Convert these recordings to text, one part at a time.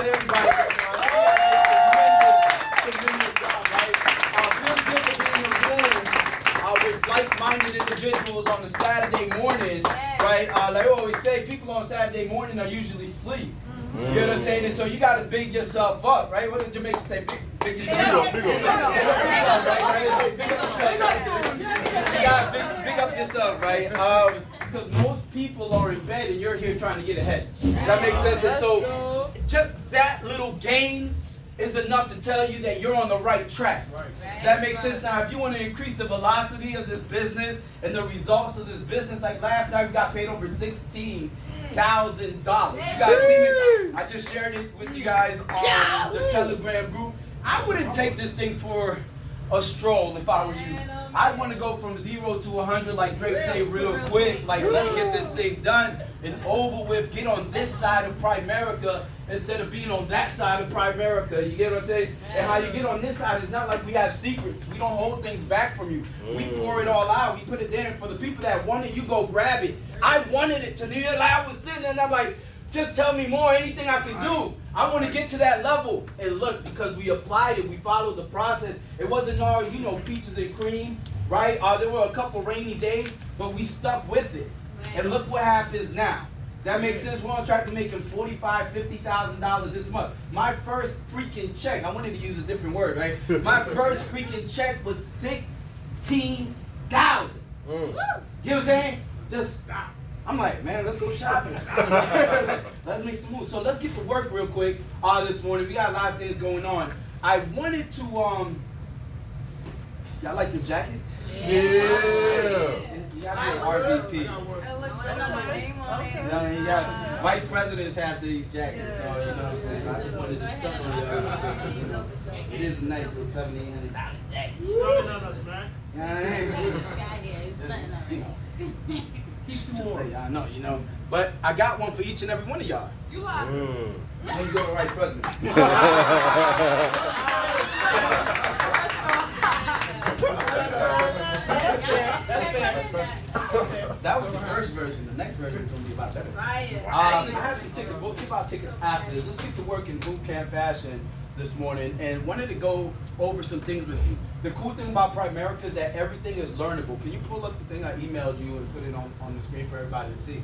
to everybody. Tremendous job, right? Feels good to be in the room with like-minded individuals on a Saturday morning, right? Like I always say, people on Saturday morning are usually asleep. You know what I'm saying? And so you got to big yourself up, right? What did Jamaica say? Big yourself up. Big up yourself, right? Because most people are in bed and you're here trying to get ahead. That makes sense? And so just that little gain is enough to tell you that you're on the right track. Does that make sense? Now, if you want to increase the velocity of this business and the results of this business, like last night we got paid over $16,000. You guys see it? I just shared it with you guys on the Telegram group. I wouldn't take this thing for a stroll if I were you. I want to go from 0 to 100, like Drake say, real quick. Like, let's get this thing done and over with. Get on this side of Primerica instead of being on that side of Primerica. You get what I'm saying? And how you get on this side is not like we have secrets. We don't hold things back from you. We pour it all out. We put it there. And for the people that want it, you go grab it. I wanted it, Tania. Like, I was sitting there and I'm like, just tell me more, anything I can do. I want to get to that level. And look, because we applied it, we followed the process. It wasn't all, peaches and cream, right? There were a couple rainy days, but we stuck with it. And look what happens now. Does that make sense? We're on track to making $45,000, $50,000 this month. My first freaking check, I wanted to use a different word, right? My first freaking check was $16,000. You know what I'm saying? Just stop. I'm like, man, let's go shopping. Let's make some moves. So let's get to work real quick this morning. We got a lot of things going on. I wanted to, y'all like this jacket? Yeah. Y'all be RVP. I look my name on it. Vice presidents have these jackets, so you know what I'm saying? I just wanted to stuff on y'all. It is a nice little $7,800 jacket. Stunning on us, man. Just so y'all know, But I got one for each and every one of y'all. You lie. When you go to Vice President. That was the first version. The next version is going to be a lot better. I have some tickets. We'll keep our tickets after this. Let's get to work in boot camp fashion this morning and wanted to go over some things with you. The cool thing about Primerica is that everything is learnable. Can you pull up the thing I emailed you and put it on the screen for everybody to see?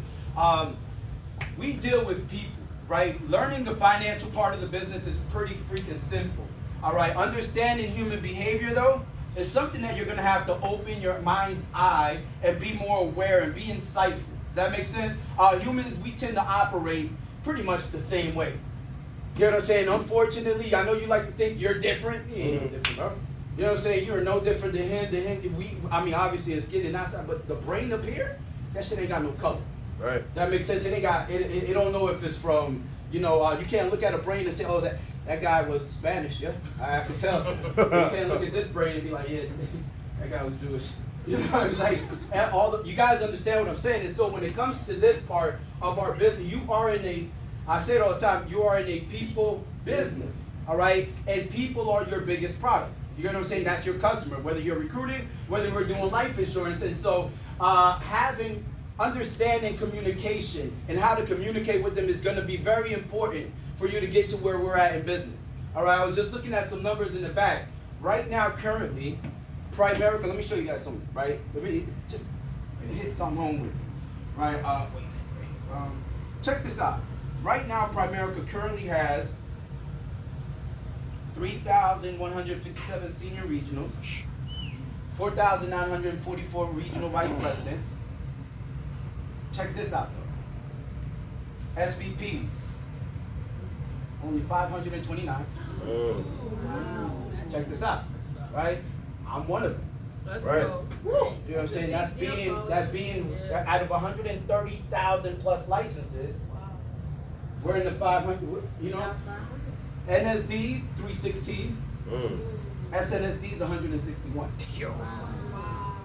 We deal with people, right? Learning the financial part of the business is pretty freaking simple. All right, understanding human behavior though is something that you're gonna have to open your mind's eye and be more aware and be insightful. Does that make sense? Humans, we tend to operate pretty much the same way. You know what I'm saying? Unfortunately, I know you like to think you're different. You ain't no different, bro. You know what I'm saying? You're no different than him. Obviously it's skin and outside, but the brain up here, that shit ain't got no color. Right. Does that make sense? It ain't got. It don't know if it's from. You can't look at a brain and say, oh, that guy was Spanish. Yeah, I can tell. You can't look at this brain and be like, yeah, that guy was Jewish. It's like you guys understand what I'm saying. And so when it comes to this part of our business, you are in a. I say it all the time. You are in a people business. All right, and people are your biggest product. You know what I'm saying? That's your customer. Whether you're recruiting, whether we're doing life insurance, and so having understanding communication and how to communicate with them is going to be very important for you to get to where we're at in business. All right, I was just looking at some numbers in the back. Right now, currently, Primerica, let me show you guys something, right? Let me just hit something home with you, right? Check this out. Right now, Primerica currently has 3,157 senior regionals, 4,944 regional vice presidents. Check this out though. SVPs, only 529. Wow. Check this out, right? I'm one of them. Let's Right. go. You know what I'm saying? That's being out of 130,000 plus licenses. Wow. We're in the 500. NSDs 316. SNSD 161.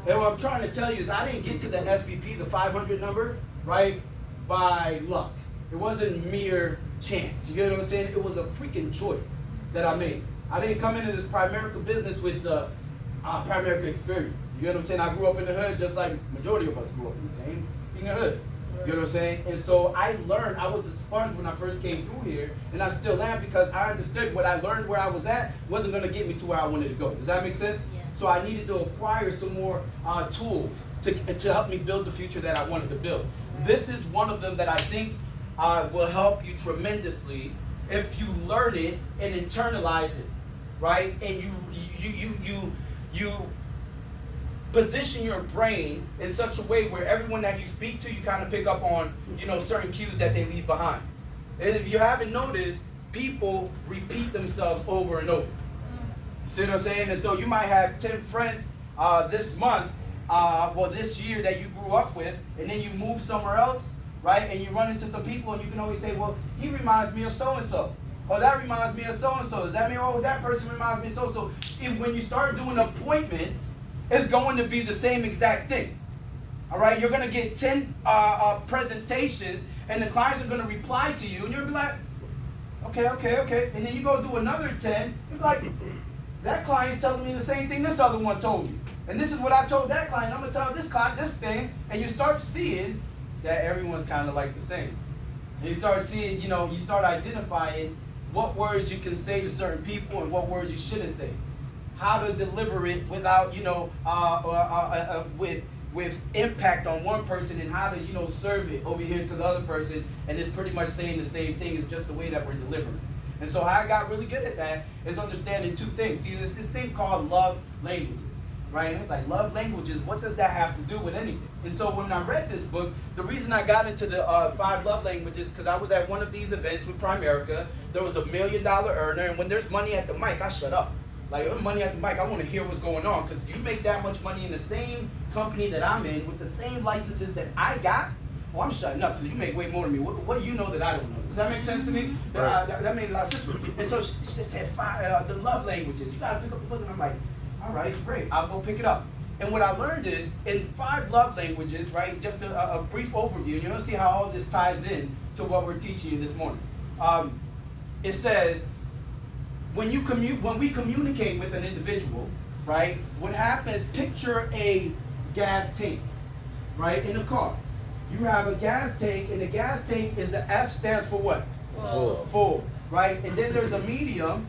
And what I'm trying to tell you is I didn't get to the SVP, the 500 number, right, by luck. It wasn't mere chance. You get what I'm saying? It was a freaking choice that I made. I didn't come into this Primerica business with the Primerica experience. You get what I'm saying? I grew up in the hood just like majority of us grew up in the same hood. You know what I'm saying? And so I learned, I was a sponge when I first came through here, and I still am because I understood what I learned where I was at wasn't going to get me to where I wanted to go. Does that make sense? Yeah. So I needed to acquire some more tools to help me build the future that I wanted to build. This is one of them that I think will help you tremendously if you learn it and internalize it, right? And you position your brain in such a way where everyone that you speak to, you kind of pick up on, certain cues that they leave behind. And if you haven't noticed, people repeat themselves over and over. See what I'm saying? And so you might have 10 friends this month, this year that you grew up with, and then you move somewhere else, right? And you run into some people, and you can always say, well, he reminds me of so-and-so. Oh, that reminds me of so-and-so. Does that mean, oh, that person reminds me of so-and-so? When you start doing appointments, it's going to be the same exact thing. All right? You're going to get 10 presentations, and the clients are going to reply to you, and you'll be like, okay. And then you go do another 10, you'll be like, that client's telling me the same thing this other one told me. And this is what I told that client. I'm going to tell this client this thing. And you start seeing that everyone's kind of like the same. And you start seeing, you start identifying what words you can say to certain people and what words you shouldn't say. How to deliver it without, with impact on one person, and how to, serve it over here to the other person. And it's pretty much saying the same thing. It's just the way that we're delivering it. And so how I got really good at that is understanding two things. See, there's this thing called love languages, right? And it's like, love languages, what does that have to do with anything? And so when I read this book, the reason I got into the 5 love languages, because I was at one of these events with Primerica. There was $1 million earner, and when there's money at the mic, I shut up. Like, when money at the mic, I want to hear what's going on, because you make that much money in the same company that I'm in, with the same licenses that I got, well, I'm shutting up, because you make way more than me. What do you know that I don't know? Does that make sense to me? Right. That made a lot of sense. And so she said, the love languages. You got to pick up the book. And I'm like, all right, great. I'll go pick it up. And what I learned is, in 5 love languages, right, just a brief overview, and you're going to see how all this ties in to what we're teaching you this morning. It says, when we communicate with an individual, right, what happens, picture a gas tank, right, in a car. You have a gas tank, and the gas tank is the F stands for what? Full, right? And then there's a medium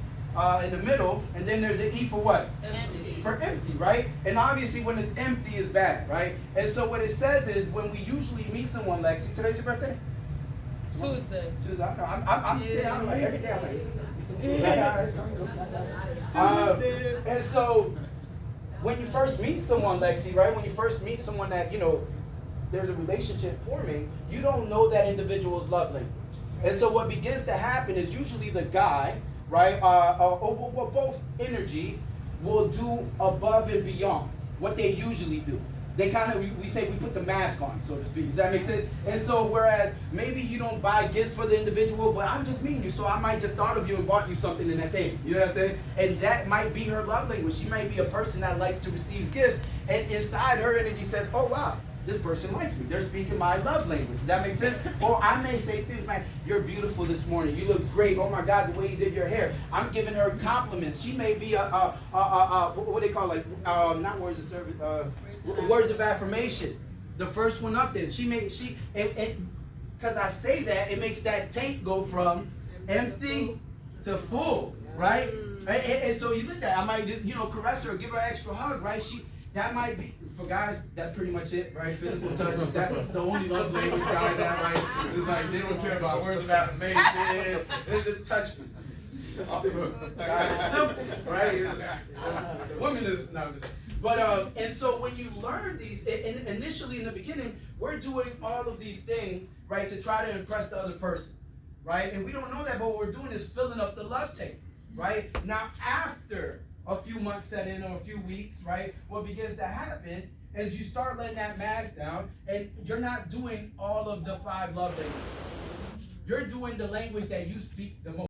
in the middle, and then there's an E for what? Empty. For empty, right? And obviously when it's empty is bad, right? And so what it says is, when we usually meet someone, Lexi, today's your birthday? Tuesday. Tuesday, I know. I'm like, every day I'm like, and so when you first meet someone, Lexi, right? When you first meet someone that, there's a relationship forming, you don't know that individual's love language. And so what begins to happen is usually the guy, right, both energies will do above and beyond what they usually do. They kind of, we say we put the mask on, so to speak. Does that make sense? And so whereas maybe you don't buy gifts for the individual, but I'm just meeting you, so I might just thought of you and bought you something in that thing. You know what I'm saying? And that might be her love language. She might be a person that likes to receive gifts, and inside her energy says, oh wow, this person likes me. They're speaking my love language. Does that make sense? Or I may say things like, you're beautiful this morning. You look great. Oh my God, the way you did your hair. I'm giving her compliments. She may be what they call, like, not words of service, words of affirmation. The first one up there. Because I say that, it makes that tank go from empty to full, right? And so you look at it, I might just, caress her, give her an extra hug, right? That might be, for guys, that's pretty much it, right? Physical touch, that's the only love language guys have, right? It's like, they don't care about words of affirmation, they just touch me. Simple, right? Women is, no, but, and so when you learn these, initially in the beginning, we're doing all of these things, right, to try to impress the other person, right? And we don't know that, but what we're doing is filling up the love tank, right? Now, after a few months set in, or a few weeks, right, what begins to happen is you start letting that mask down, and you're not doing all of the 5 love languages. You're doing the language that you speak the most.